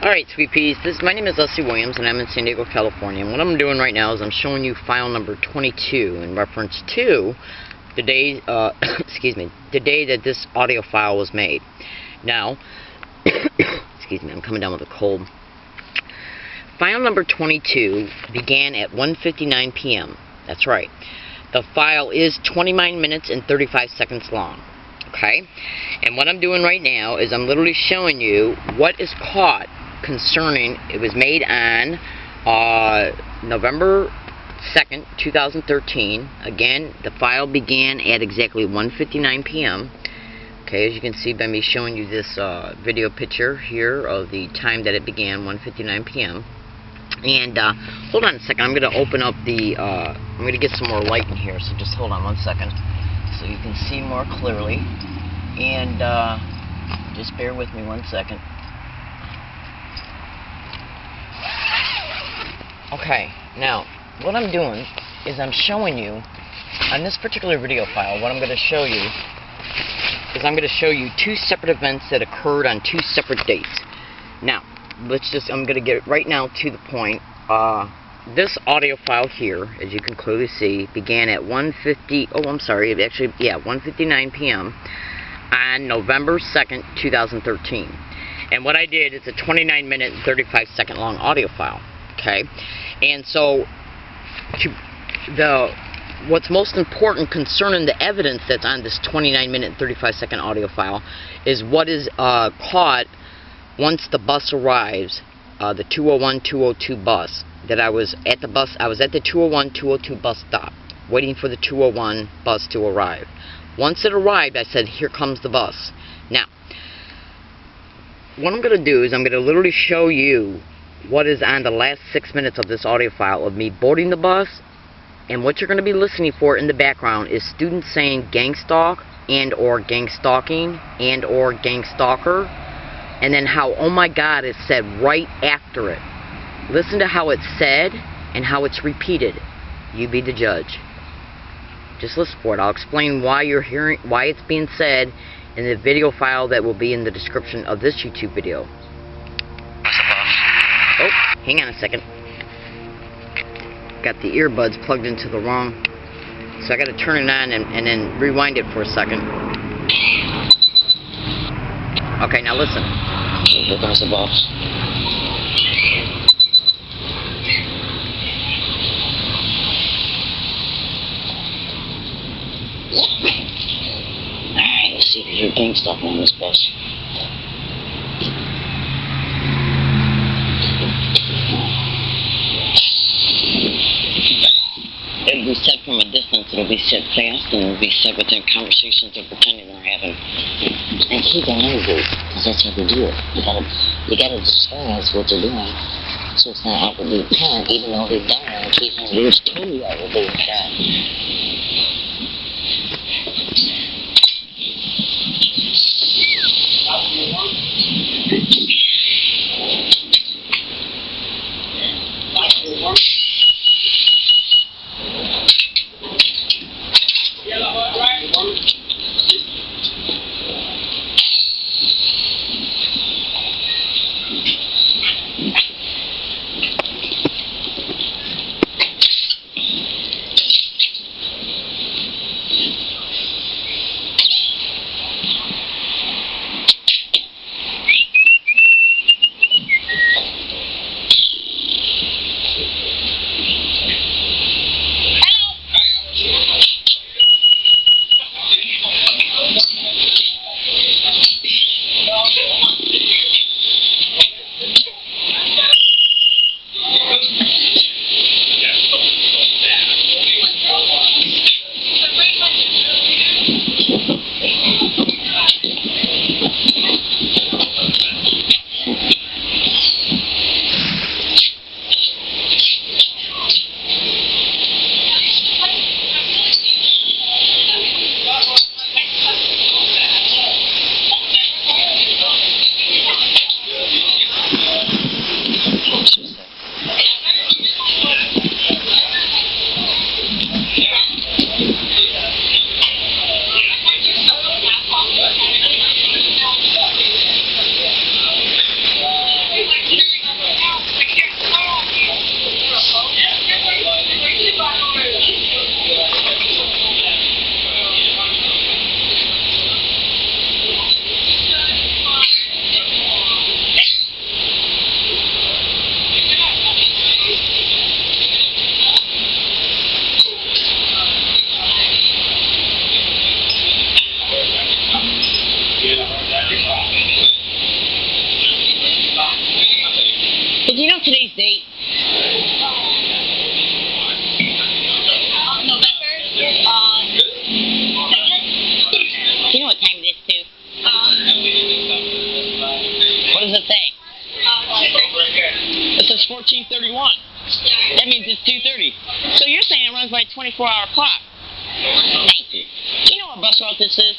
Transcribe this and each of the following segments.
Alright, sweet peas, my name is Leslie Williams and I'm in San Diego, California. And what I'm doing right now is I'm showing you file number 22 in reference to the day, the day that this audio file was made. Now, excuse me, I'm coming down with a cold. File number 22 began at 1:59 p.m. That's right. The file is 29 minutes and 35 seconds long. Okay? And what I'm doing right now is I'm literally showing you what is caught concerning, it was made on November 2nd, 2013. Again, the file began at exactly 1:59 p.m. Okay, as you can see by me showing you this video picture here of the time that it began, 1:59 p.m. And hold on a second, I'm going to open up the, I'm going to get some more light in here, so just hold on one second so you can see more clearly. And just bear with me one second. Okay, now, what I'm doing is I'm showing you, on this particular video file, what I'm going to show you is I'm going to show you two separate events that occurred on two separate dates. Now, I'm going to get right now to the point. This audio file here, as you can clearly see, began at 1:59 p.m. on November 2nd, 2013. And what I did is a 29 minute and 35 second long audio file. Okay, and so what's most important concerning the evidence that's on this 29 minute and 35 second audio file is what is caught once the bus arrives, the 201-202 bus. That I was at the 201-202 bus stop, waiting for the 201 bus to arrive. Once it arrived, I said, "Here comes the bus." Now, what I'm going to do is I'm going to literally show you what is on the last 6 minutes of this audio file of me boarding the bus, and what you're going to be listening for in the background is students saying gang stalk and or gang stalking and or gang stalker, and then how "oh my god" is said right after it. Listen to how it's said and how it's repeated. You be the judge. Just listen for it. I'll explain why it's being said in the video file that will be in the description of this YouTube video. Oh, hang on a second. Got the earbuds plugged into the wrong, so I got to turn it on and then rewind it for a second. Okay, now listen. Here comes the boss. Alright, let's see if you hear GangStalking on this bus. It'll be said from a distance, it'll be said fast, and it'll be said within conversations they're pretending they're having. And keep an interview, because that's how they do it. You gotta disguise what they're doing, so it's not outwardly apparent, even though they've done it on case interviews to be outwardly apparent. Hey, do you know today's date? November 2nd. Do you know what time it is, too? What does it say? It says 14:31. That means it's 2:30. So you're saying it runs by a 24-hour clock. Thank you. Do you know what bus route this is?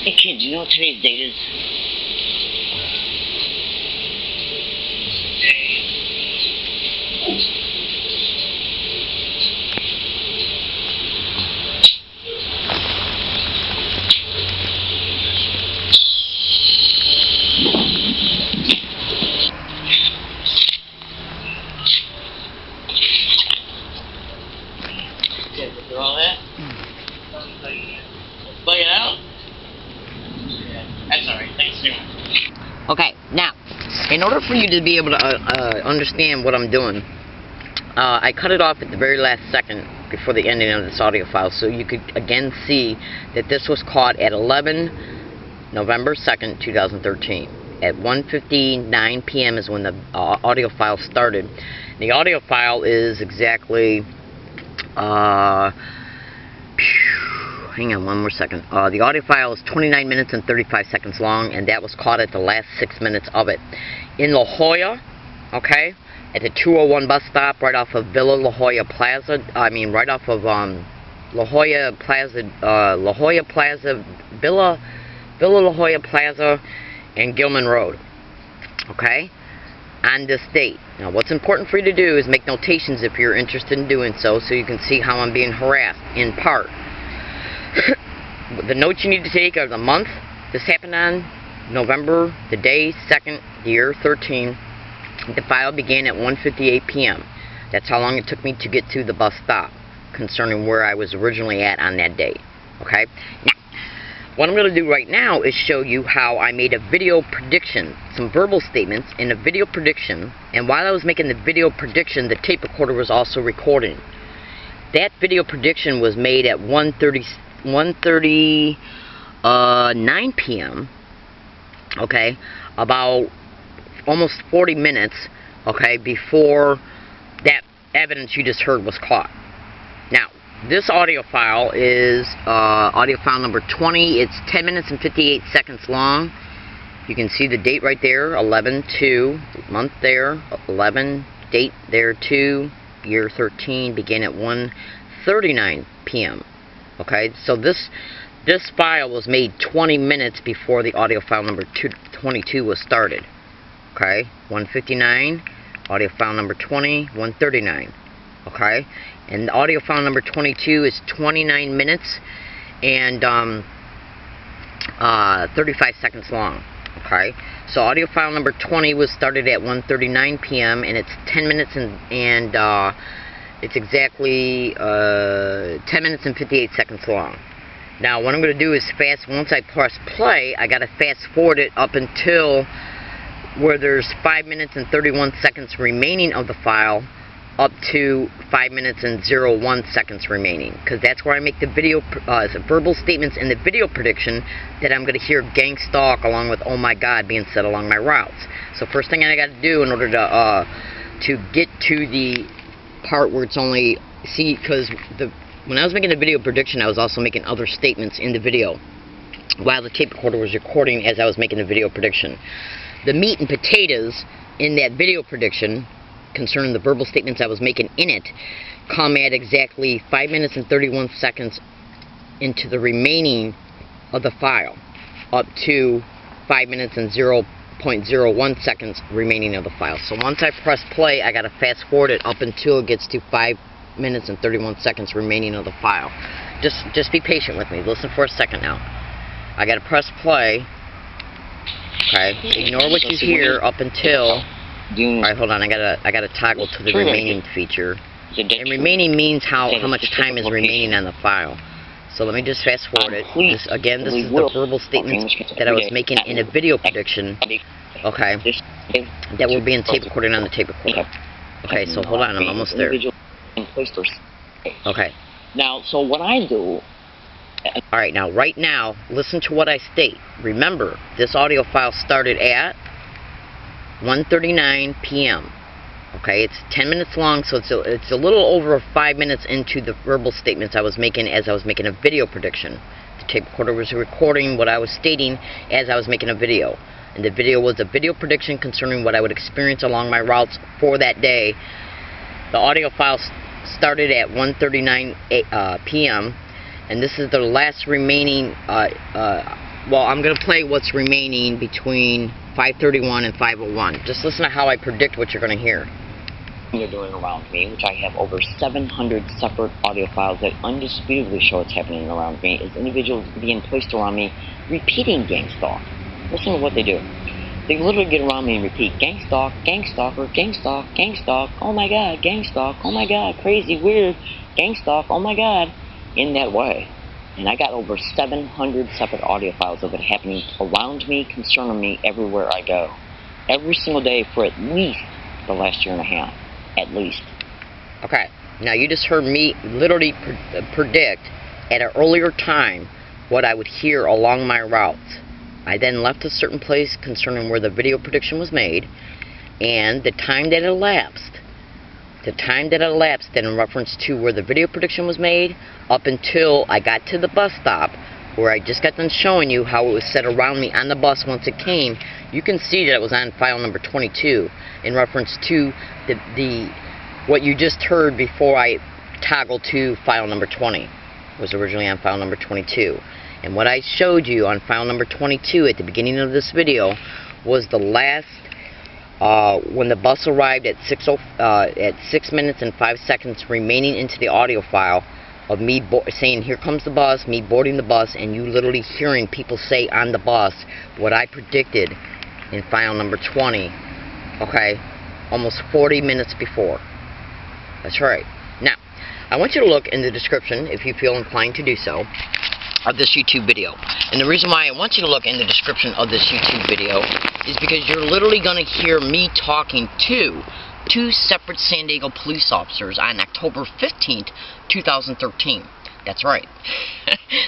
Hey kid, do you know what today's date is? After all that? Play it out? That's alright, thanks so much. Okay, now, in order for you to be able to understand what I'm doing, I cut it off at the very last second before the ending of this audio file, so you could again see that this was caught at November 2nd, 2013. At 1:59 p.m. is when the audio file started. The audio file is exactly, hang on one more second. The audio file is 29 minutes and 35 seconds long, and that was caught at the last 6 minutes of it. In La Jolla, okay, at the 201 bus stop right off of Villa La Jolla Plaza, right off of La Jolla Plaza, Villa La Jolla Plaza and Gilman Road, okay, on this date. Now what's important for you to do is make notations if you're interested in doing so you can see how I'm being harassed, in part. The notes you need to take are the month this happened on, November, the day, 2nd, the year 13. The file began at 1:58 p.m. That's how long it took me to get to the bus stop, concerning where I was originally at on that day. Okay? Now, what I'm going to do right now is show you how I made a video prediction, some verbal statements in a video prediction, and while I was making the video prediction, the tape recorder was also recording. That video prediction was made at 1:39 p.m. Okay, about almost 40 minutes, okay, before that evidence you just heard was caught. Now, this audio file is audio file number 20. It's 10 minutes and 58 seconds long. You can see the date right there, 11/2, month there, 11, date there, 2, year 13, began at 1:39 p.m. Okay, so this file was made 20 minutes before the audio file number 22 was started. Okay, 1:59, audio file number 20, 1:39. Okay, and the audio file number 22 is 29 minutes and 35 seconds long. Okay, so audio file number 20 was started at 1:39 p.m. and it's 10 minutes and it's exactly 10 minutes and 58 seconds long. Now what I'm going to do is once I press play, I got to fast forward it up until where there's 5 minutes and 31 seconds remaining of the file, up to 5 minutes and 01 seconds remaining, because that's where I make the video verbal statements and the video prediction that I'm going to hear gang stalk along with oh my god being said along my routes. So first thing I got to do in order to get to the part where it's only, see, because when I was making the video prediction, I was also making other statements in the video while the tape recorder was recording as I was making the video prediction. The meat and potatoes in that video prediction concerning the verbal statements I was making in it come at exactly 5 minutes and 31 seconds into the remaining of the file, up to 5 minutes and 0.01 seconds remaining of the file. So once I press play, I got to fast forward it up until it gets to 5 minutes and 31 seconds remaining of the file. Just be patient with me. Listen for a second now. I got to press play. Okay, ignore what you hear up until. Alright, hold on, I gotta toggle to the remaining feature. And remaining means how much time is remaining on the file. So let me just fast forward it. This is the verbal statements that I was making in a video prediction, okay, that were being tape recorded on the tape recorder. Okay, so hold on, I'm almost there. Okay. Now, so what I do... Alright, now, right now, listen to what I state. Remember, this audio file started at 1:39 p.m. Okay, it's 10 minutes long, so it's a little over 5 minutes into the verbal statements I was making as I was making a video prediction. The tape recorder was recording what I was stating as I was making a video. And the video was a video prediction concerning what I would experience along my routes for that day. The audio file started at 1:39 p.m. and this is the last remaining, well, I'm going to play what's remaining between 5:31 and 5:01. Just listen to how I predict what you're going to hear. You're doing around me, which I have over 700 separate audio files that undisputably show what's happening around me, is individuals being placed around me repeating gang stalk. Listen to what they do. They literally get around me and repeat gang stalk, gang stalker, gang stalk, oh my god, gang stalk, oh my god, crazy, weird, gang stalk, oh my god, in that way. And I got over 700 separate audio files of it happening around me, concerning me, everywhere I go. Every single day for at least the last year and a half. At least. Okay, now you just heard me literally predict at an earlier time what I would hear along my routes. I then left a certain place concerning where the video prediction was made, and the time that elapsed. The time that elapsed in reference to where the video prediction was made up until I got to the bus stop where I just got done showing you how it was set around me on the bus once it came. You can see that it was on file number 22 in reference to what you just heard before I toggled to file number 20. It was originally on file number 22. And what I showed you on file number 22 at the beginning of this video was the last when the bus arrived at 6 minutes and 5 seconds remaining into the audio file of me saying, here comes the bus, me boarding the bus, and you literally hearing people say on the bus what I predicted in file number 20, okay, almost 40 minutes before. That's right. Now, I want you to look in the description, if you feel inclined to do so, of this YouTube video. And the reason why I want you to look in the description of this YouTube video is because you're literally going to hear me talking to two separate San Diego police officers on October 15th, 2013. That's right.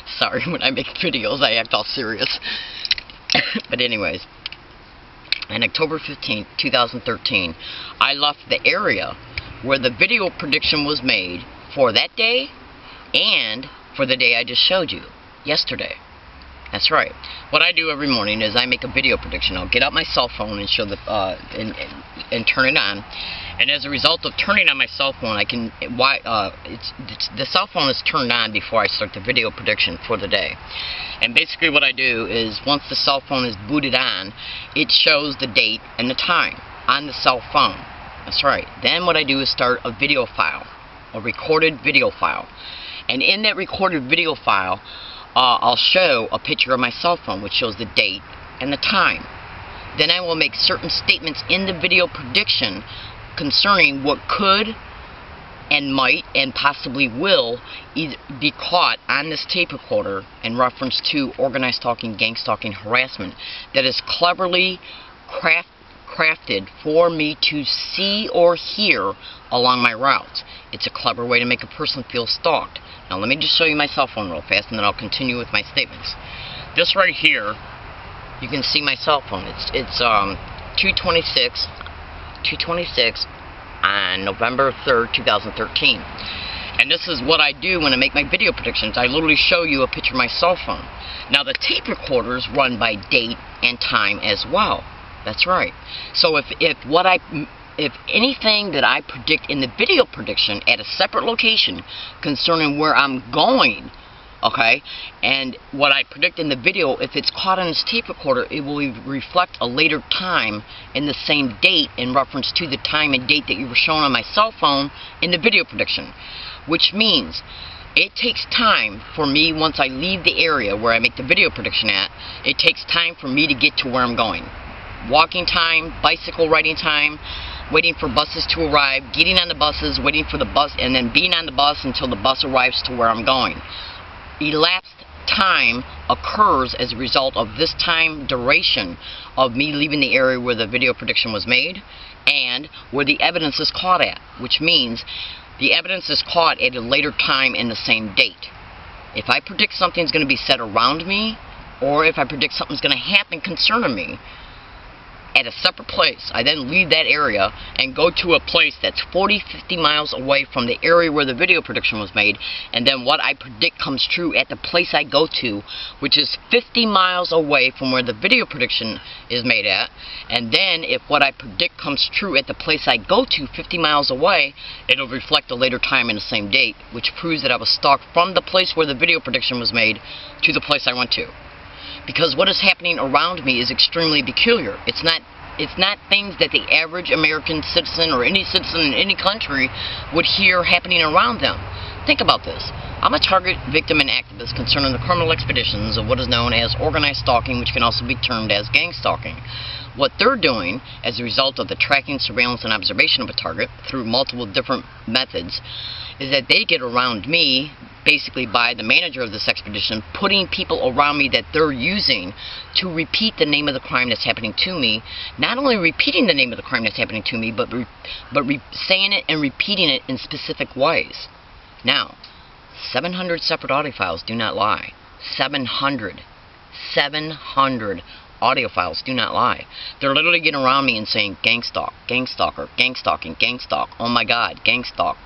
Sorry, when I make videos I act all serious. But anyways, on October 15th, 2013, I left the area where the video prediction was made for that day and for the day I just showed you, yesterday. That's right. What I do every morning is I make a video prediction. I'll get out my cell phone and show the and turn it on. And as a result of turning on my cell phone, I can the cell phone is turned on before I start the video prediction for the day. And basically what I do is once the cell phone is booted on, it shows the date and the time on the cell phone. That's right. Then what I do is start a video file, a recorded video file. And in that recorded video file, I'll show a picture of my cell phone which shows the date and the time. Then I will make certain statements in the video prediction concerning what could and might and possibly will either be caught on this tape recorder in reference to organized stalking, gang stalking, harassment that is cleverly crafted for me to see or hear along my routes. It's a clever way to make a person feel stalked. Now let me just show you my cell phone real fast and then I'll continue with my statements. This right here, you can see my cell phone. It's 2:26 on November 3rd, 2013. And this is what I do when I make my video predictions. I literally show you a picture of my cell phone. Now the tape recorders run by date and time as well. That's right. So if anything that I predict in the video prediction at a separate location concerning where I'm going, okay, and what I predict in the video, if it's caught on this tape recorder, it will reflect a later time in the same date in reference to the time and date that you were shown on my cell phone in the video prediction, which means it takes time for me, once I leave the area where I make the video prediction at, it takes time for me to get to where I'm going. Walking time, bicycle riding time, waiting for buses to arrive, getting on the buses, waiting for the bus, and then being on the bus until the bus arrives to where I'm going. Elapsed time occurs as a result of this time duration of me leaving the area where the video prediction was made and where the evidence is caught at, which means the evidence is caught at a later time in the same date. If I predict something's going to be said around me, or if I predict something's going to happen concerning me, at a separate place, I then leave that area and go to a place that's 40-50 miles away from the area where the video prediction was made, and then what I predict comes true at the place I go to, which is 50 miles away from where the video prediction is made at, and then if what I predict comes true at the place I go to 50 miles away, it'll reflect a later time in the same date, which proves that I was stalked from the place where the video prediction was made to the place I went to. Because what is happening around me is extremely peculiar. It's not things that the average American citizen or any citizen in any country would hear happening around them. Think about this. I'm a target, victim, and activist concerning the criminal expeditions of what is known as organized stalking, which can also be termed as gang stalking. What they're doing as a result of the tracking, surveillance, and observation of a target through multiple different methods is that they get around me, basically by the manager of this expedition, putting people around me that they're using to repeat the name of the crime that's happening to me. Not only repeating the name of the crime that's happening to me, but saying it and repeating it in specific ways. Now, 700 separate audio files do not lie. 700 audio files do not lie. They're literally getting around me and saying gang stalk, gang stalker, gang stalking, gang stalk, oh my god, gang stalk,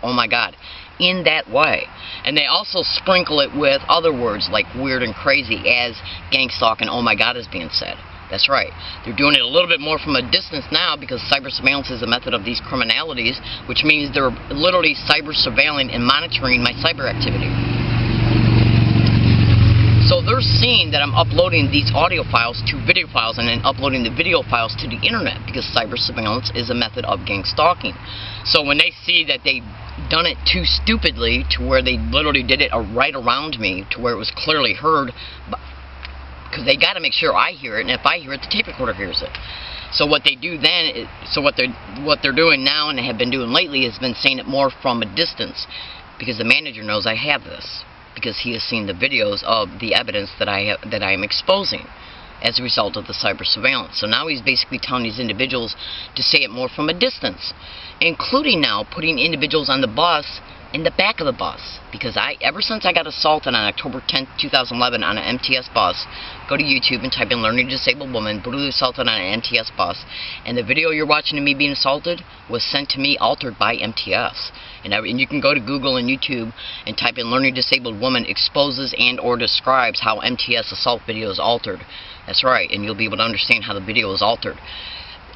oh my god, in that way. And they also sprinkle it with other words like weird and crazy as gang stalk and oh my god is being said. That's right. They're doing it a little bit more from a distance now because cyber surveillance is a method of these criminalities, which means they're literally cyber surveilling and monitoring my cyber activity. So they're seeing that I'm uploading these audio files to video files and then uploading the video files to the internet because cyber surveillance is a method of gang stalking. So when they see that they've done it too stupidly to where they literally did it right around me to where it was clearly heard, because they got to make sure I hear it, and if I hear it, the tape recorder hears it. So what they do then, what they're doing now and have been doing lately has been saying it more from a distance because the manager knows I have this, because he has seen the videos of the evidence that I am exposing as a result of the cyber surveillance. So now he's basically telling these individuals to say it more from a distance, including now putting individuals on the bus in the back of the bus, because ever since I got assaulted on October 10th, 2011 on an MTS bus, go to YouTube and type in learning disabled woman brutally assaulted on an MTS bus, and the video you're watching of me being assaulted was sent to me altered by MTS. And you can go to Google and YouTube and type in learning disabled woman exposes and or describes how MTS assault video is altered. That's right, and you'll be able to understand how the video is altered.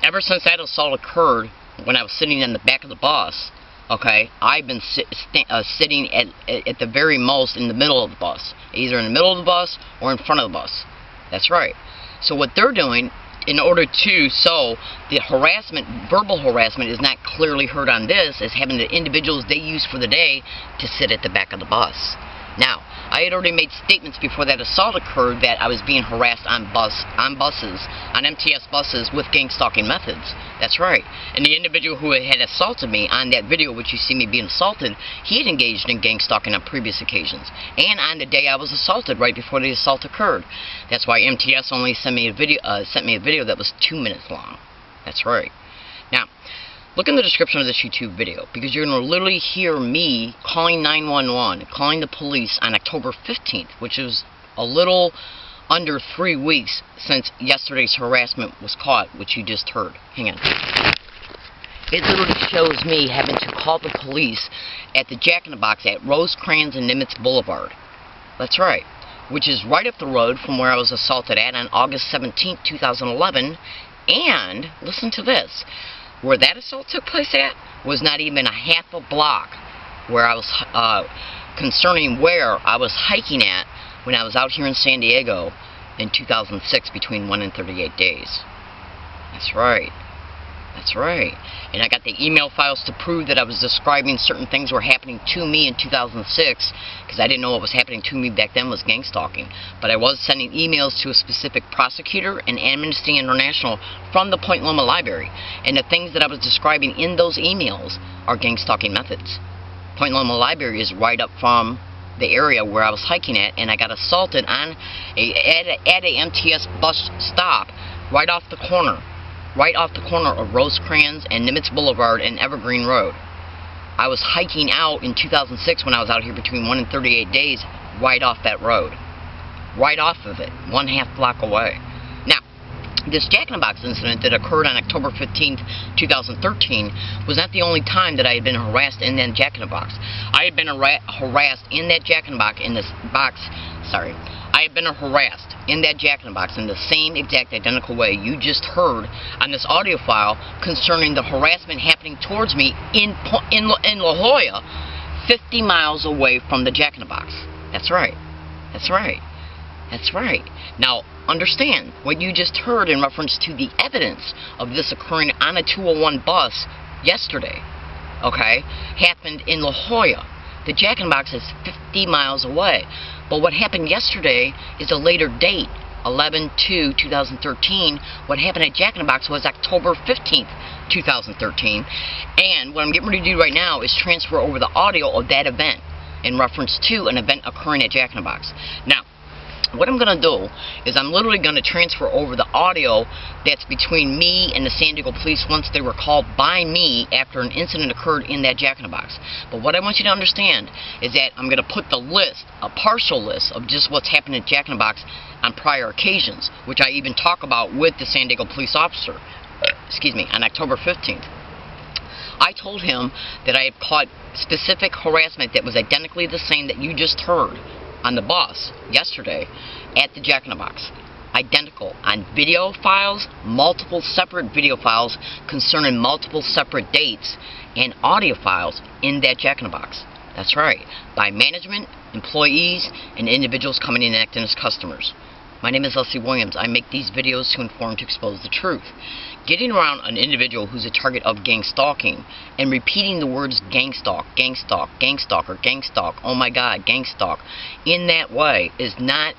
Ever since that assault occurred, when I was sitting in the back of the bus, okay, I've been sitting at the very most in the middle of the bus. Either in the middle of the bus or in front of the bus. That's right. So what they're doing, in order to, so the harassment, verbal harassment is not clearly heard on this, is having the individuals they use for the day to sit at the back of the bus. Now, I had already made statements before that assault occurred that I was being harassed on buses, on MTS buses with gang stalking methods. That's right. And the individual who had assaulted me on that video, which you see me being assaulted, he had engaged in gang stalking on previous occasions. And on the day I was assaulted, right before the assault occurred. That's why MTS only sent me a video that was 2 minutes long. That's right. Now, look in the description of this YouTube video, because you're going to literally hear me calling 911, calling the police on October 15th, which is a little under 3 weeks since yesterday's harassment was caught, which you just heard. Hang on. It literally shows me having to call the police at the Jack in the Box at Rosecrans and Nimitz Boulevard. That's right. Which is right up the road from where I was assaulted at on August 17th, 2011. And, listen to this, where that assault took place at was not even a half a block where I was, concerning where I was hiking at when I was out here in San Diego in 2006 between 1 and 38 days. That's right. That's right. And I got the email files to prove that I was describing certain things were happening to me in 2006, because I didn't know what was happening to me back then was gang stalking. But I was sending emails to a specific prosecutor and Amnesty International from the Point Loma Library. And the things that I was describing in those emails are gang stalking methods. Point Loma Library is right up from the area where I was hiking at, and I got assaulted on at a MTS bus stop right off the corner of Rosecrans and Nimitz Boulevard and Evergreen Road. I was hiking out in 2006 when I was out here between 1 and 38 days, right off that road. Right off of it, 1/2 block away. Now, this Jack in the Box incident that occurred on October 15th, 2013 was not the only time that I had been harassed in that Jack in the Box. I had been harassed in that Jack in the Box, I have been harassed in that Jack in the Box in the same exact identical way you just heard on this audio file concerning the harassment happening towards me in La Jolla, 50 miles away from the Jack in the Box. That's right. That's right. That's right. Now, understand what you just heard in reference to the evidence of this occurring on a 201 bus yesterday, okay, happened in La Jolla. The Jack in the Box is 50 miles away. But what happened yesterday is a later date, 11/2/2013. What happened at Jack in the Box was October 15th, 2013. And what I'm getting ready to do right now is transfer over the audio of that event in reference to an event occurring at Jack in the Box. Now, what I'm going to do is I'm literally going to transfer over the audio that's between me and the San Diego police once they were called by me after an incident occurred in that Jack in the Box. But what I want you to understand is that I'm going to put the list, a partial list of just what's happened at Jack in the Box on prior occasions, which I even talk about with the San Diego police officer, on October 15th. I told him that I had caught specific harassment that was identically the same that you just heard on the bus yesterday at the Jack in the Box. Identical on video files, multiple separate video files concerning multiple separate dates, and audio files in that Jack in the Box. That's right, by management, employees, and individuals coming in and acting as customers. My name is Leslie Williams. I make these videos to inform, to expose the truth. Getting around an individual who's a target of gang stalking and repeating the words gang stalk, gang stalk, gang stalker, gang stalk, oh my god, gang stalk, in that way is not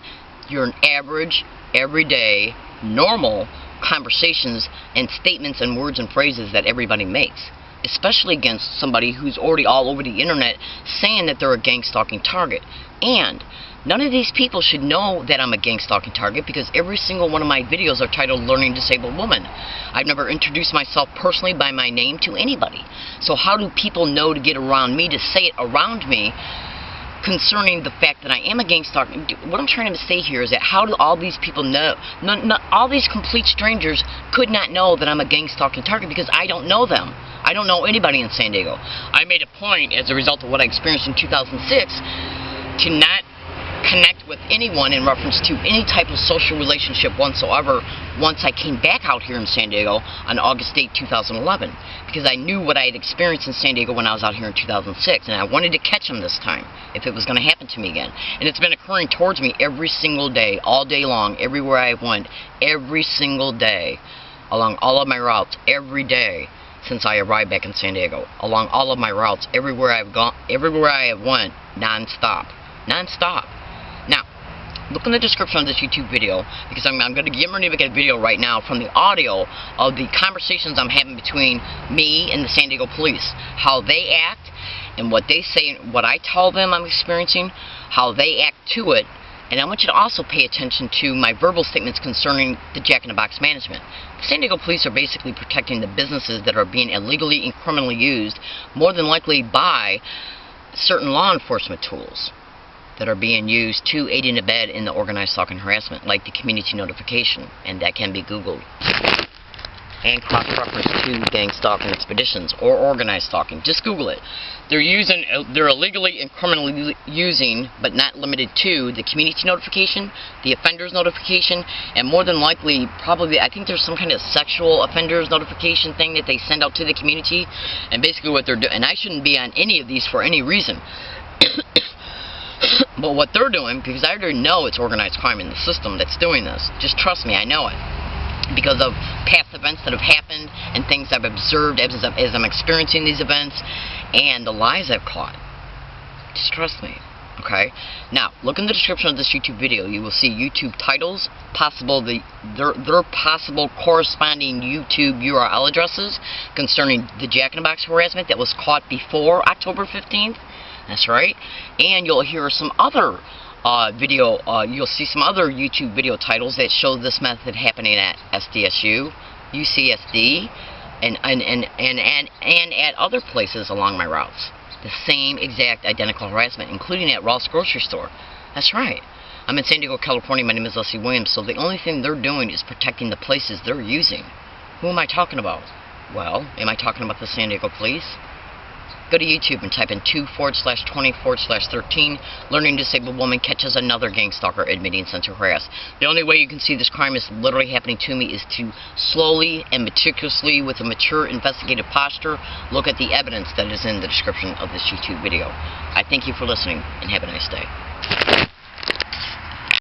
your average, everyday, normal conversations and statements and words and phrases that everybody makes. especially against somebody who's already all over the internet saying that they're a gang stalking target. And none of these people should know that I'm a gang stalking target, because every single one of my videos are titled Learning Disabled Woman. I've never introduced myself personally by my name to anybody. So how do people know to get around me, to say it around me, concerning the fact that I am a gang stalker? What I'm trying to say here is that how do all these people know? All these complete strangers could not know that I'm a gang stalking target, because I don't know them. I don't know anybody in San Diego. I made a point, as a result of what I experienced in 2006, to not connect with anyone in reference to any type of social relationship whatsoever once I came back out here in San Diego on August 8, 2011, because I knew what I had experienced in San Diego when I was out here in 2006, and I wanted to catch them this time if it was going to happen to me again. And it's been occurring towards me every single day, all day long, everywhere I went, every single day, along all of my routes, every day since I arrived back in San Diego, along all of my routes, everywhere I've gone, everywhere I have went, non-stop. Now, look in the description of this YouTube video, because I'm going to get ready to make a video right now from the audio of the conversations I'm having between me and the San Diego police, how they act and what they say, what I tell them I'm experiencing, how they act to it. And I want you to also pay attention to my verbal statements concerning the Jack-in-the-Box management. The San Diego police are basically protecting the businesses that are being illegally and criminally used, more than likely by certain law enforcement tools that are being used to aid and abet in the organized stalking harassment, like the community notification, and that can be Googled. And cross-reference to gang stalking expeditions or organized stalking. Just Google it. They're illegally and criminally using, but not limited to, the community notification, the offenders notification, and more than likely, probably, I think there's some kind of sexual offenders notification thing that they send out to the community. And basically what they're doing, and I shouldn't be on any of these for any reason, but what they're doing, because I already know it's organized crime in the system that's doing this. Just trust me, I know it. Because of past events that have happened and things I've observed as I'm experiencing these events and the lies I've caught. Just trust me, okay? Now, look in the description of this YouTube video. You will see YouTube titles, their possible corresponding YouTube URL addresses concerning the Jack-in-the-Box harassment that was caught before October 15th. That's right. And you'll hear some other you'll see some other YouTube video titles that show this method happening at SDSU, UCSD, and at other places along my routes. The same exact identical harassment, including at Ross Grocery Store. That's right. I'm in San Diego, California. My name is Leslie Williams. So the only thing they're doing is protecting the places they're using. Who am I talking about? Well, am I talking about the San Diego police? Go to YouTube and type in 2/20/13 Learning Disabled Woman Catches Another Gang Stalker Admitting Sexual Harass. The only way you can see this crime is literally happening to me is to slowly and meticulously, with a mature investigative posture, look at the evidence that is in the description of this YouTube video. I thank you for listening, and have a nice day.